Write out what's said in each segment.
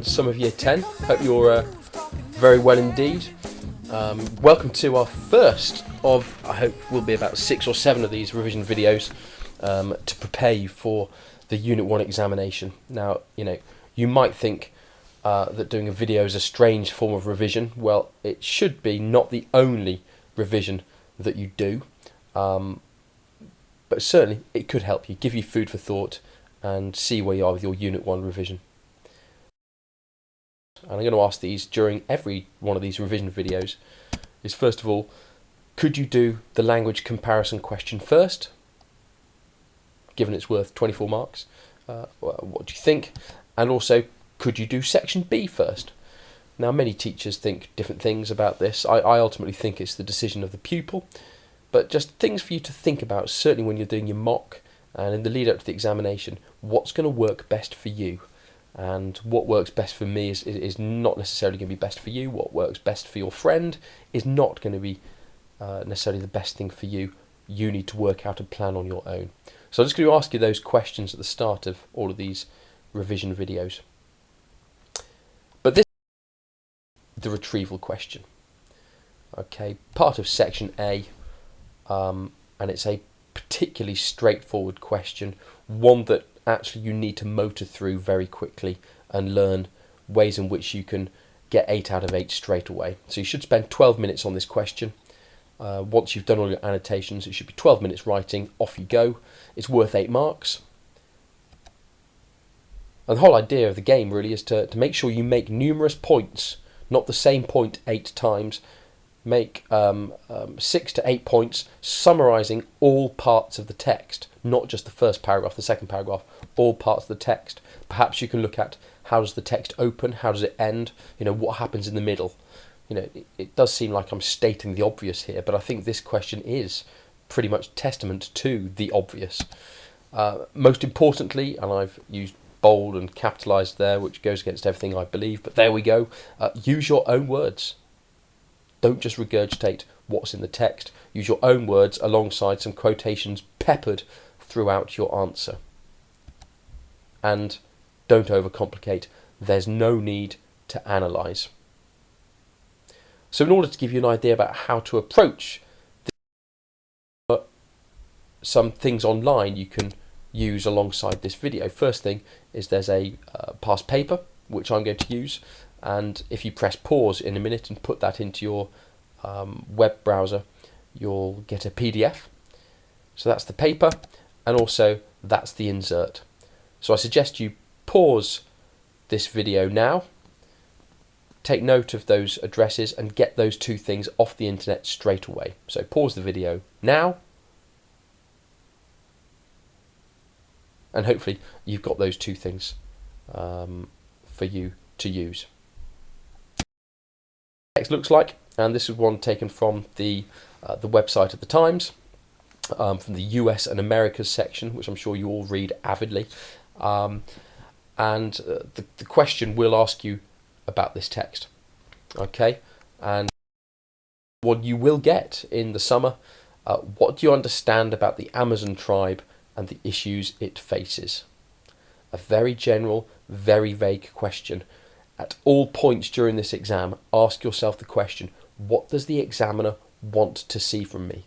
Some of Year 10. Hope you're very well indeed. Welcome to our first of, I hope will be about 6 or 7 of these revision videos to prepare you for the Unit 1 examination. Now, you might think that doing a video is a strange form of revision. Well, it should be not the only revision that you do, but certainly it could help you, give you food for thought and see where you are with your Unit 1 revision. And I'm going to ask these during every one of these revision videos is, first of all, could you do the language comparison question first, given it's worth 24 marks? What do you think? And also, could you do section B first? Now, many teachers think different things about this. I ultimately think it's the decision of the pupil, but just things for you to think about, certainly when you're doing your mock and in the lead up to the examination. What's going to work best for you? And what works best for me is not necessarily going to be best for you. What works best for your friend is not going to be necessarily the best thing for you. You need to work out a plan on your own. So I'm just going to ask you those questions at the start of all of these revision videos. But this is the retrieval question. Okay, part of section A, and it's a particularly straightforward question, one that actually you need to motor through very quickly and learn ways in which you can get 8 out of 8 straight away. So you should spend 12 minutes on this question. Once you've done all your annotations, it should be 12 minutes writing, off you go. It's worth 8 marks. And the whole idea of the game really is to make sure you make numerous points, not the same point 8 times. Make 6 to 8 points summarising all parts of the text, not just the first paragraph, the second paragraph, all parts of the text. Perhaps you can look at how does the text open, how does it end, what happens in the middle. It does seem like I'm stating the obvious here, but I think this question is pretty much testament to the obvious. Most importantly, and I've used bold and capitalised there, which goes against everything I believe, but there we go, use your own words. Don't just regurgitate what's in the text. Use your own words alongside some quotations peppered throughout your answer. And don't overcomplicate. There's no need to analyse. So in order to give you an idea about how to approach this, some things online you can use alongside this video. First thing is there's a past paper, which I'm going to use. And if you press pause in a minute and put that into your web browser, you'll get a PDF. So that's the paper, and also that's the insert. So I suggest you pause this video now, take note of those addresses and get those two things off the internet straight away. So pause the video now, and hopefully you've got those two things for you to use. Text looks like, and this is one taken from the website of the Times, from the US and Americas section, which I'm sure you all read avidly. And the question will ask you about this text, okay? And what you will get in the summer, what do you understand about the Amazon tribe and the issues it faces? A very general, very vague question. At all points during this exam, ask yourself the question, what does the examiner want to see from me?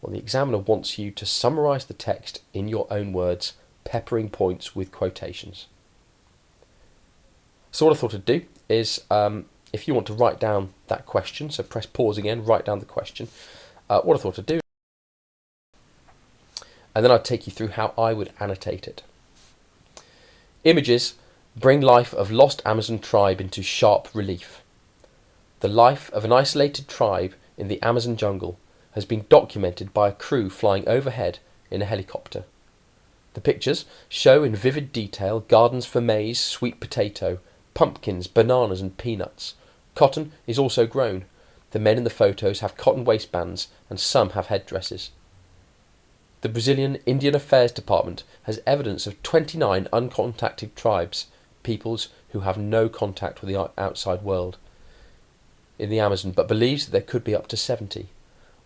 Well, the examiner wants you to summarise the text in your own words, peppering points with quotations. So what I thought I'd do is, if you want to write down that question, so press pause again, write down the question. What I thought I'd do, and then I'd take you through how I would annotate it. Images bring life of lost Amazon tribe into sharp relief. The life of an isolated tribe in the Amazon jungle has been documented by a crew flying overhead in a helicopter. The pictures show in vivid detail gardens for maize, sweet potato, pumpkins, bananas and peanuts. Cotton is also grown. The men in the photos have cotton waistbands and some have headdresses. The Brazilian Indian Affairs Department has evidence of 29 uncontacted tribes, peoples who have no contact with the outside world in the Amazon, but believes that there could be up to 70.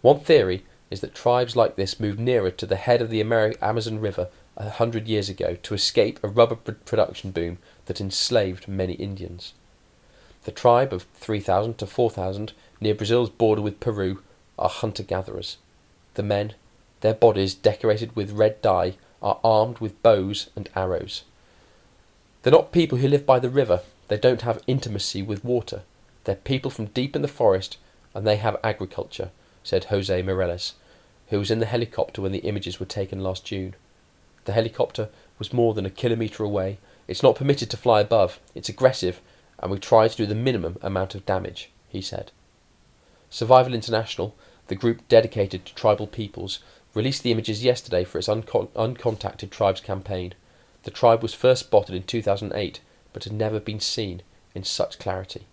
One theory is that tribes like this moved nearer to the head of the Amazon River 100 years ago to escape a rubber production boom that enslaved many Indians. The tribe of 3,000 to 4,000 near Brazil's border with Peru are hunter-gatherers. The men, their bodies decorated with red dye, are armed with bows and arrows. They're not people who live by the river. They don't have intimacy with water. They're people from deep in the forest, and they have agriculture, said Jose Mireles, who was in the helicopter when the images were taken last June. The helicopter was more than a kilometre away. It's not permitted to fly above. It's aggressive, and we try to do the minimum amount of damage, he said. Survival International, the group dedicated to tribal peoples, released the images yesterday for its Uncontacted Tribes campaign. The tribe was first spotted in 2008, but had never been seen in such clarity.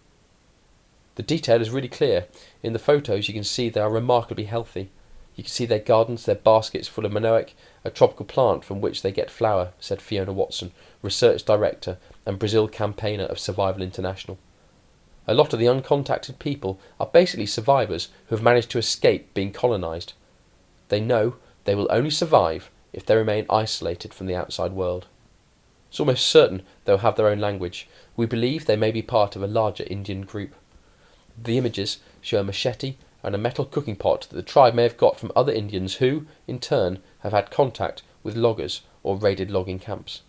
The detail is really clear. In the photos you can see they are remarkably healthy. You can see their gardens, their baskets full of manoic, a tropical plant from which they get flour, said Fiona Watson, Research Director and Brazil campaigner of Survival International. A lot of the uncontacted people are basically survivors who have managed to escape being colonised. They know they will only survive if they remain isolated from the outside world. It's almost certain they'll have their own language. We believe they may be part of a larger Indian group. The images show a machete and a metal cooking pot that the tribe may have got from other Indians who, in turn, have had contact with loggers or raided logging camps.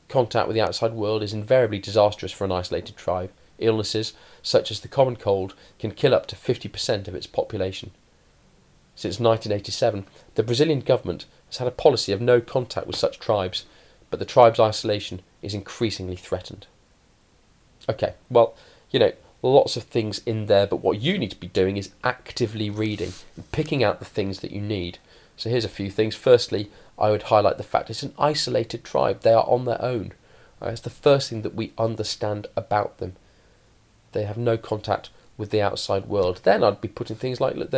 Contact with the outside world is invariably disastrous for an isolated tribe. Illnesses, such as the common cold, can kill up to 50% of its population. Since 1987, the Brazilian government has had a policy of no contact with such tribes, but the tribe's isolation is increasingly threatened. Okay, well, lots of things in there, but what you need to be doing is actively reading and picking out the things that you need. So here's a few things. Firstly, I would highlight the fact it's an isolated tribe. They are on their own. It's the first thing that we understand about them. They have no contact with the outside world. Then I'd be putting things like, look,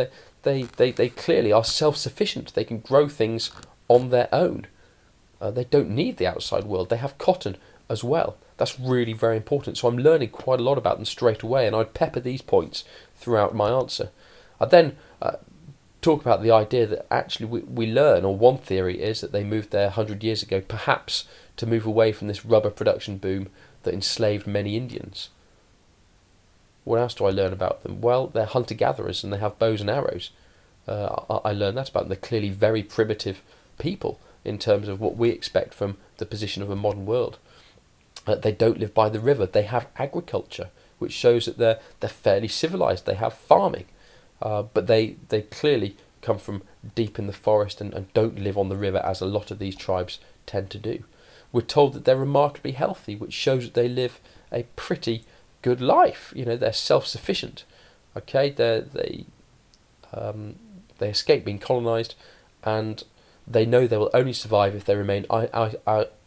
they clearly are self-sufficient. They can grow things on their own. They don't need the outside world. They have cotton as well. That's really very important. So I'm learning quite a lot about them straight away, and I'd pepper these points throughout my answer. I'd then talk about the idea that actually we learn, or one theory is that they moved there 100 years ago, perhaps to move away from this rubber production boom that enslaved many Indians. What else do I learn about them? Well, they're hunter-gatherers and they have bows and arrows. I learned that about them. They're clearly very primitive people in terms of what we expect from the position of a modern world. They don't live by the river. They have agriculture, which shows that they're fairly civilized. They have farming, but they clearly come from deep in the forest and don't live on the river as a lot of these tribes tend to do. We're told that they're remarkably healthy, which shows that they live a pretty good life. They're self-sufficient. Okay, they escape being colonized, and they know they will only survive if they remain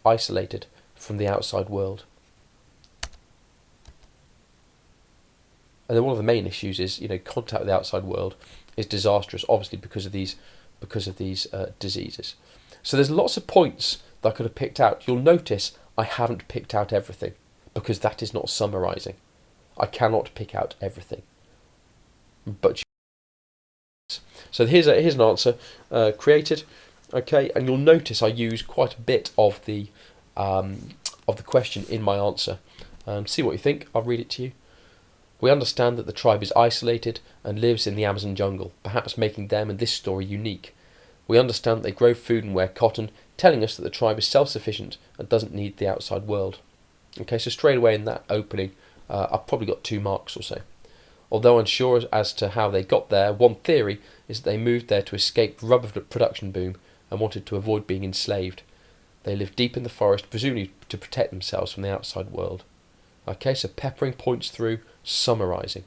isolated from the outside world. And then one of the main issues is, contact with the outside world is disastrous, obviously because of these diseases. So there's lots of points that I could have picked out. You'll notice I haven't picked out everything because that is not summarising. I cannot pick out everything. But so here's an answer created. Okay, and you'll notice I use quite a bit of the question in my answer. See what you think. I'll read it to you. We understand that the tribe is isolated and lives in the Amazon jungle, perhaps making them and this story unique. We understand that they grow food and wear cotton, telling us that the tribe is self-sufficient and doesn't need the outside world. Okay, so straight away in that opening, I've probably got 2 marks or so. Although unsure as to how they got there, one theory is that they moved there to escape the rubber production boom and wanted to avoid being enslaved. They live deep in the forest, presumably to protect themselves from the outside world. Okay, so peppering points through, summarising.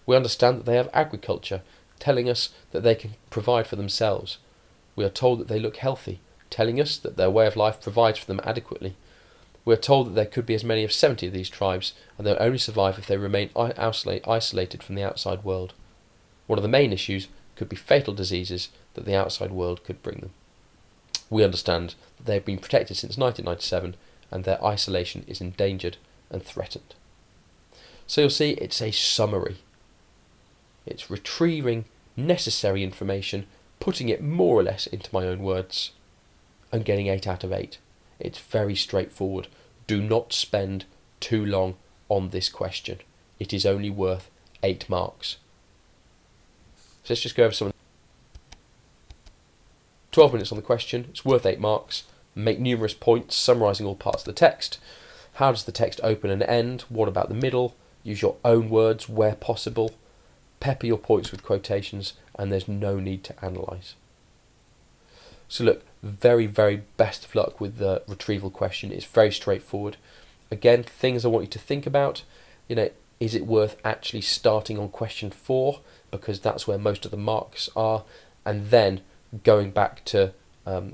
We understand that they have agriculture, telling us that they can provide for themselves. We are told that they look healthy, telling us that their way of life provides for them adequately. We are told that there could be as many as 70 of these tribes, and they'll only survive if they remain isolated from the outside world. One of the main issues could be fatal diseases that the outside world could bring them. We understand that they have been protected since 1997, and their isolation is endangered and threatened. So you'll see it's a summary. It's retrieving necessary information, putting it more or less into my own words, and getting 8 out of 8. It's very straightforward. do not spend too long on this question. It is only worth 8 marks. So let's just go over some. 12 minutes on the question, it's worth 8 marks. Make numerous points, summarising all parts of the text. How does the text open and end? What about the middle? Use your own words where possible. Pepper your points with quotations, and there's no need to analyse. So look, very, very best of luck with the retrieval question. It's very straightforward. Again, things I want you to think about, is it worth actually starting on question 4, because that's where most of the marks are, and then going back to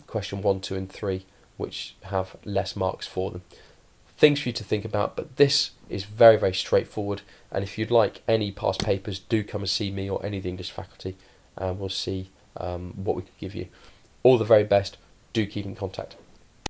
question 1, 2 and 3, which have less marks for them. Things for you to think about, but this is very, very straightforward, and if you'd like any past papers, do come and see me or any of the English faculty, and we'll see what we can give you. All the very best. Do keep in contact.